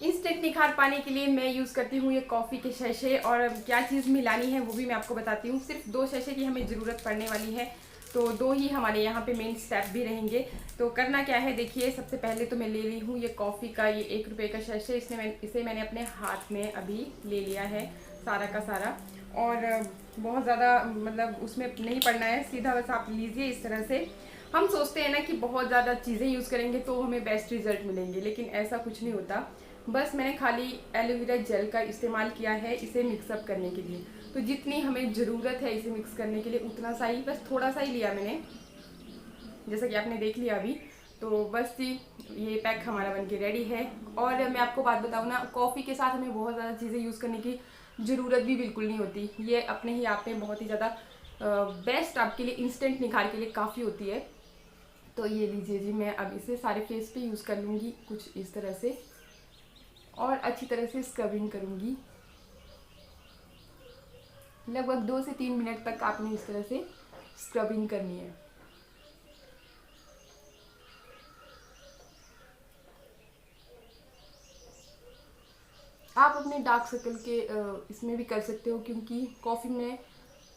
Instant निखार पाने के लिए मैं यूज़ करती हूँ ये कॉफ़ी के शैशे, और क्या चीज़ मिलानी है वो भी मैं आपको बताती हूँ। सिर्फ 2 शैशे की हमें ज़रूरत पड़ने वाली है, तो 2 ही हमारे यहाँ पे मेन स्टेप भी रहेंगे। तो करना क्या है, देखिए सबसे पहले तो मैं ले ली हूँ ये कॉफ़ी का ये 1 रुपये का शैशे। इसे मैंने अपने हाथ में अभी ले लिया है सारा का सारा, और बहुत ज़्यादा मतलब उसमें नहीं पड़ना है, सीधा बस आप लीजिए इस तरह से। हम सोचते हैं ना कि बहुत ज़्यादा चीज़ें यूज़ करेंगे तो हमें बेस्ट रिजल्ट मिलेंगे, लेकिन ऐसा कुछ नहीं होता। बस मैंने खाली एलोवेरा जेल का इस्तेमाल किया है इसे मिक्सअप करने के लिए। तो जितनी हमें ज़रूरत है इसे मिक्स करने के लिए उतना सा ही, बस थोड़ा सा ही लिया मैंने, जैसा कि आपने देख लिया अभी। तो बस जी, ये पैक हमारा बनके रेडी है। और मैं आपको बात बताऊँ ना, कॉफ़ी के साथ हमें बहुत ज़्यादा चीज़ें यूज़ करने की ज़रूरत भी बिल्कुल नहीं होती। ये अपने ही आप में बहुत ही ज़्यादा बेस्ट आपके लिए इंस्टेंट निखार के लिए काफ़ी होती है। तो ये लीजिए जी, मैं अब इसे सारे फेस पे यूज़ कर लूँगी कुछ इस तरह से, और अच्छी तरह से स्क्रबिंग करूँगी। लगभग 2 से 3 मिनट तक आपने इस तरह से स्क्रबिंग करनी है। आप अपने डार्क सर्कल के इसमें भी कर सकते हो, क्योंकि कॉफ़ी में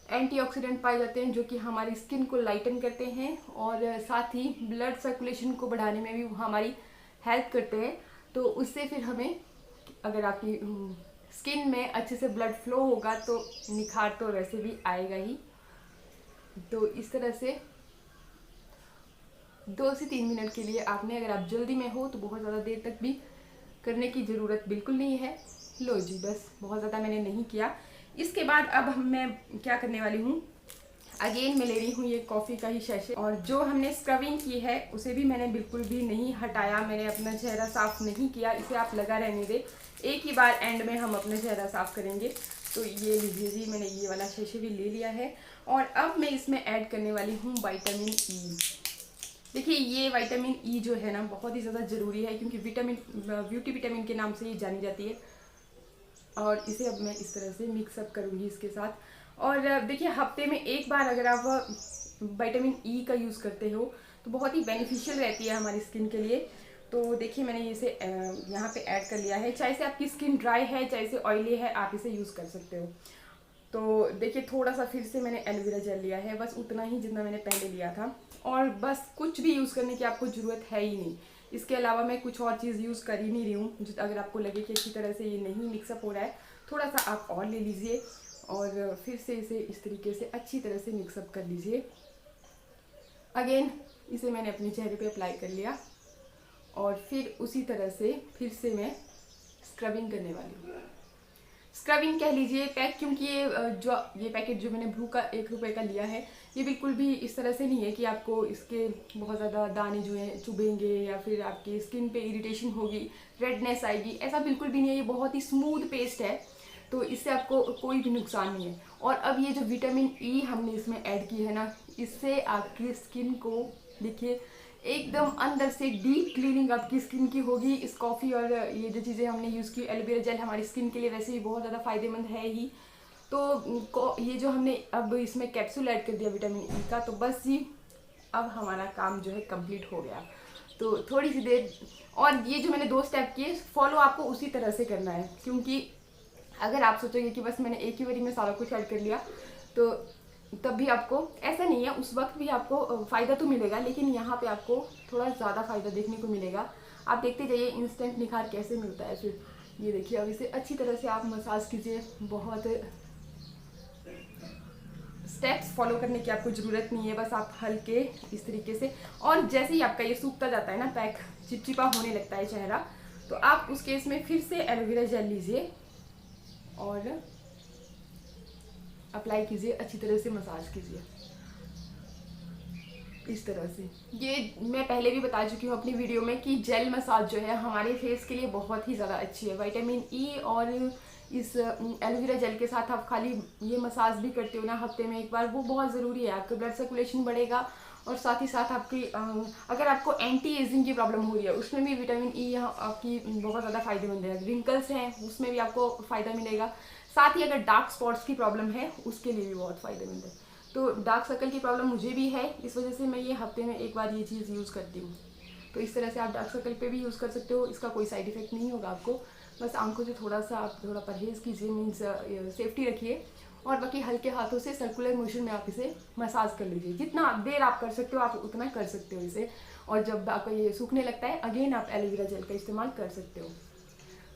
एंटीऑक्सीडेंट पाए जाते हैं जो कि हमारी स्किन को लाइटन करते हैं, और साथ ही ब्लड सर्कुलेशन को बढ़ाने में भी हमारी हेल्प करते हैं। तो उससे फिर हमें, अगर आपकी स्किन में अच्छे से ब्लड फ्लो होगा तो निखार तो वैसे भी आएगा ही। तो इस तरह से 2 से 3 मिनट के लिए आपने, अगर आप जल्दी में हो तो बहुत ज़्यादा देर तक भी करने की ज़रूरत बिल्कुल नहीं है। लो जी, बस बहुत ज़्यादा मैंने नहीं किया। इसके बाद अब मैं क्या करने वाली हूँ, अगेन मैं ले रही हूँ ये कॉफ़ी का ही शैशे, और जो हमने स्क्रबिंग की है उसे भी मैंने बिल्कुल भी नहीं हटाया। मैंने अपना चेहरा साफ़ नहीं किया, इसे आप लगा रहने दे। एक ही बार एंड में हम अपना चेहरा साफ़ करेंगे। तो ये लीजिए जी, मैंने ये वाला शैशे भी ले लिया है, और अब मैं इसमें ऐड करने वाली हूँ विटामिन ई। देखिए ये विटामिन ई जो है ना, बहुत ही ज़्यादा ज़रूरी है, क्योंकि विटामिन ब्यूटी विटामिन के नाम से ये जानी जाती है। और इसे अब मैं इस तरह से मिक्सअप करूँगी इसके साथ। और देखिए हफ्ते में एक बार अगर आप विटामिन ई का यूज़ करते हो तो बहुत ही बेनिफिशियल रहती है हमारी स्किन के लिए। तो देखिए मैंने इसे यहाँ पे ऐड कर लिया है। चाहे से आपकी स्किन ड्राई है, चाहे से ऑयली है, आप इसे यूज़ कर सकते हो। तो देखिए थोड़ा सा फिर से मैंने एलोवेरा जेल लिया है, बस उतना ही जितना मैंने पहले लिया था। और बस कुछ भी यूज़ करने की आपको ज़रूरत है ही नहीं। इसके अलावा मैं कुछ और चीज़ यूज़ कर ही नहीं रही हूँ। अगर आपको लगे कि अच्छी तरह से ये नहीं मिक्सअप हो रहा है, थोड़ा सा आप और ले लीजिए, और फिर से इसे इस तरीके से अच्छी तरह से मिक्सअप कर लीजिए। अगेन इसे मैंने अपने चेहरे पे अप्लाई कर लिया, और फिर उसी तरह से फिर से मैं स्क्रबिंग करने वाली हूँ। स्क्रबिंग कह लीजिए पैक, क्योंकि ये पैकेट जो मैंने ब्लू का 1 रुपये का लिया है, ये बिल्कुल भी इस तरह से नहीं है कि आपको इसके बहुत ज़्यादा दाने जो हैं चुभेंगे, या फिर आपकी स्किन पे इरिटेशन होगी, रेडनेस आएगी, ऐसा बिल्कुल भी नहीं है। ये बहुत ही स्मूथ पेस्ट है, तो इससे आपको कोई भी नुकसान नहीं है। और अब ये जो विटामिन ई हमने इसमें ऐड की है ना, इससे आपकी स्किन को, देखिए एकदम अंदर से डीप क्लीनिंग आपकी स्किन की होगी। इस कॉफ़ी और ये जो चीज़ें हमने यूज़ की, एलोवेरा जेल हमारी स्किन के लिए वैसे ही बहुत ज़्यादा फायदेमंद है ही। तो ये जो हमने अब इसमें कैप्सूल ऐड कर दिया विटामिन ई का, तो बस जी अब हमारा काम जो है कंप्लीट हो गया। तो थोड़ी सी देर, और ये जो मैंने 2 स्टेप किए, फॉलो आपको उसी तरह से करना है। क्योंकि अगर आप सोचोगे कि बस मैंने एक ही बारी में सारा कुछ ऐड कर लिया, तो तब भी आपको ऐसा नहीं है, उस वक्त भी आपको फ़ायदा तो मिलेगा, लेकिन यहाँ पे आपको थोड़ा ज़्यादा फ़ायदा देखने को मिलेगा। आप देखते जाइए इंस्टेंट निखार कैसे मिलता है। फिर ये देखिए, अब इसे अच्छी तरह से आप मसाज कीजिए। बहुत स्टेप्स फॉलो करने की आपको ज़रूरत नहीं है, बस आप हल्के इस तरीके से। और जैसे ही आपका ये सूखता जाता है ना, पैक चिपचिपा होने लगता है चेहरा, तो आप उस केस में फिर से एलोवेरा जेल लीजिए और अप्लाई कीजिए, अच्छी तरह से मसाज कीजिए इस तरह से। ये मैं पहले भी बता चुकी हूँ अपनी वीडियो में कि जेल मसाज जो है हमारे फेस के लिए बहुत ही ज़्यादा अच्छी है। विटामिन ई और इस एलोवेरा जेल के साथ आप खाली ये मसाज भी करते हो ना हफ्ते में एक बार, वो बहुत ज़रूरी है। आपका ब्लड सर्कुलेशन बढ़ेगा, और साथ ही साथ आपकी अगर आपको एंटी एजिंग की प्रॉब्लम हो रही है, उसमें भी विटामिन ई आपकी बहुत ज़्यादा फायदेमंद है। रिंकल्स हैं उसमें भी आपको फ़ायदा मिलेगा। साथ ही अगर डार्क स्पॉट्स की प्रॉब्लम है उसके लिए भी बहुत फ़ायदेमंद है। तो डार्क सर्कल की प्रॉब्लम मुझे भी है, इस वजह से मैं ये हफ्ते में एक बार ये चीज़ यूज़ करती हूँ। तो इस तरह से आप डार्क सर्कल पे भी यूज़ कर सकते हो। इसका कोई साइड इफेक्ट नहीं होगा आपको, बस आंखों से थोड़ा सा आप थोड़ा परहेज़ कीजिए, मीन्स सेफ्टी रखिए। और बाकी हल्के हाथों से सर्कुलर मोशन में आप इसे मसाज कर लीजिए। जितना देर आप कर सकते हो आप उतना कर सकते हो इसे। और जब आपका ये सूखने लगता है अगेन आप एलोवेरा जेल का इस्तेमाल कर सकते हो।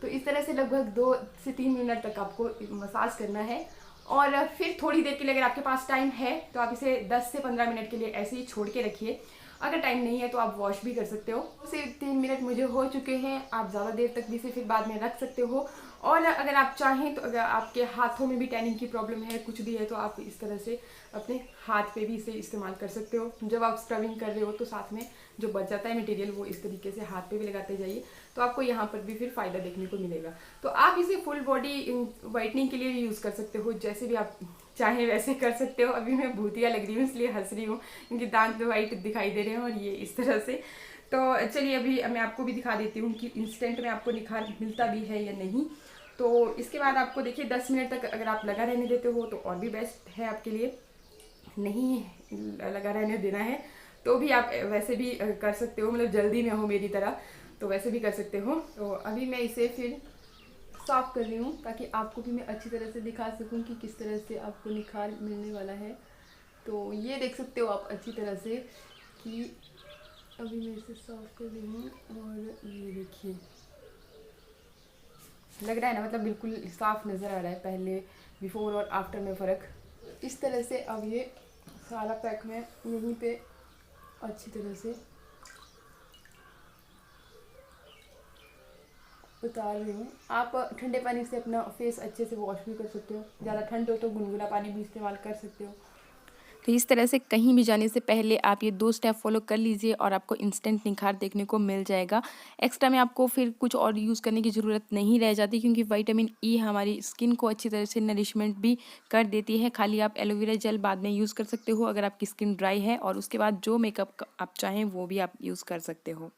तो इस तरह से लगभग 2 से 3 मिनट तक आपको मसाज करना है। और फिर थोड़ी देर के लिए अगर आपके पास टाइम है तो आप इसे 10 से 15 मिनट के लिए ऐसे ही छोड़ के रखिए। अगर टाइम नहीं है तो आप वॉश भी कर सकते हो। 2 से 3 मिनट मुझे हो चुके हैं, आप ज़्यादा देर तक भी इसे फिर बाद में रख सकते हो। और अगर आप चाहें तो अगर आपके हाथों में भी टैनिंग की प्रॉब्लम है, कुछ भी है, तो आप इस तरह से अपने हाथ पे भी इसे इस्तेमाल कर सकते हो। जब आप स्क्रबिंग कर रहे हो तो साथ में जो बच जाता है मटेरियल वो इस तरीके से हाथ पे भी लगाते जाइए, तो आपको यहाँ पर भी फिर फ़ायदा देखने को मिलेगा। तो आप इसे फुल बॉडी वाइटनिंग के लिए भी यूज़ कर सकते हो, जैसे भी आप चाहे वैसे कर सकते हो। अभी मैं भूतिया लग रही हूँ इसलिए हंस रही हूँ क्योंकि दांत वाइट दिखाई दे रहे हैं और ये इस तरह से। तो चलिए अभी मैं आपको भी दिखा देती हूँ कि इंस्टेंट में आपको निखार मिलता भी है या नहीं। तो इसके बाद आपको देखिए 10 मिनट तक अगर आप लगा रहने देते हो तो और भी बेस्ट है आपके लिए। नहीं लगा रहने देना है तो भी आप वैसे भी कर सकते हो, मतलब जल्दी में हो मेरी तरह तो वैसे भी कर सकते हो। तो अभी मैं इसे फिर साफ कर रही हूँ ताकि आपको भी मैं अच्छी तरह से दिखा सकूँ कि किस तरह से आपको निखार मिलने वाला है। तो ये देख सकते हो आप अच्छी तरह से कि अभी मैं इसे साफ कर रही हूँ और ये देखिए लग रहा है ना, मतलब बिल्कुल साफ नज़र आ रहा है पहले बिफोर और आफ्टर में फ़र्क। इस तरह से अब ये सारा पैक मैं यहीं पे अच्छी तरह से उतार रही हूँ। आप ठंडे पानी से अपना फेस अच्छे से वॉश भी कर सकते हो, ज़्यादा ठंड हो तो गुनगुना पानी भी इस्तेमाल कर सकते हो। तो इस तरह से कहीं भी जाने से पहले आप ये 2 स्टेप फॉलो कर लीजिए और आपको इंस्टेंट निखार देखने को मिल जाएगा। एक्स्ट्रा में आपको फिर कुछ और यूज़ करने की ज़रूरत नहीं रह जाती क्योंकि विटामिन ई हमारी स्किन को अच्छी तरह से नरिशमेंट भी कर देती है। खाली आप एलोवेरा जेल बाद में यूज़ कर सकते हो अगर आपकी स्किन ड्राई है, और उसके बाद जो मेकअप आप चाहें वो भी आप यूज़ कर सकते हो।